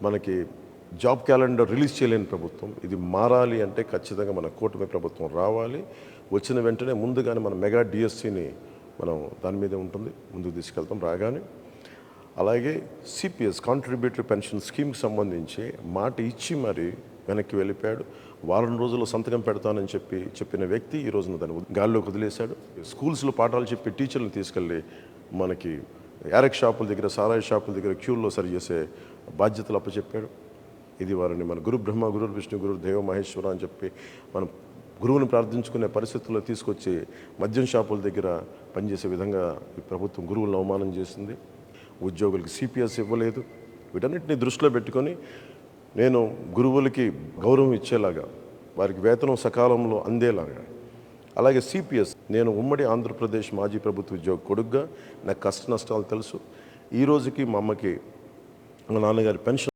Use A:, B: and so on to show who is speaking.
A: మనకి job calendar release చేయలేని ప్రభుత్వం. ఇది మారాలి అంటే ఖచ్చితంగా మన కూటమి ప్రభుత్వం రావాలి. వచ్చిన వెంటనే ముందుగానే మన మెగా డిఎస్సిని మనం దాని మీదే ఉంటుంది, ముందుకు తీసుకెళ్తాం రాగానే. అలాగే సిపిఎస్ కాంట్రిబ్యూటరీ పెన్షన్ స్కీమ్కి సంబంధించి మాట ఇచ్చి మరి వెనక్కి వెళ్ళిపోయాడు. వారం రోజుల్లో సంతకం పెడతానని చెప్పిన వ్యక్తి ఈ రోజున దాన్ని గాల్లోకి వదిలేశాడు. స్కూల్స్లో పాఠాలు చెప్పి టీచర్లను తీసుకెళ్ళి మనకి యారెక్ షాపుల దగ్గర, సారాయి షాపుల దగ్గర క్యూల్లో సరి చేసే బాధ్యతలు అప్పచెప్పాడు. ఇది వారిని మన గురు బ్రహ్మ, గురు విష్ణు, గురు దేవ మహేశ్వర అని చెప్పి మనం గురువుని ప్రార్థించుకునే పరిస్థితుల్లో తీసుకొచ్చి మద్యం షాపుల దగ్గర పనిచేసే విధంగా ఈ ప్రభుత్వం గురువులను అవమానం చేసింది. ఉద్యోగులకి సిపిఎస్ ఇవ్వలేదు. వీటన్నిటిని దృష్టిలో పెట్టుకొని నేను గురువులకి గౌరవం ఇచ్చేలాగా, వారికి వేతనం సకాలంలో అందేలాగా, అలాగే సిపిఎస్ నేను ఉమ్మడి ఆంధ్రప్రదేశ్ మాజీ ప్రభుత్వ ఉద్యోగ కొడుగ్గా నాకు కష్ట నష్టాలు తెలుసు. ఈ రోజుకి మా అమ్మకి మా నాన్నగారి పెన్షన్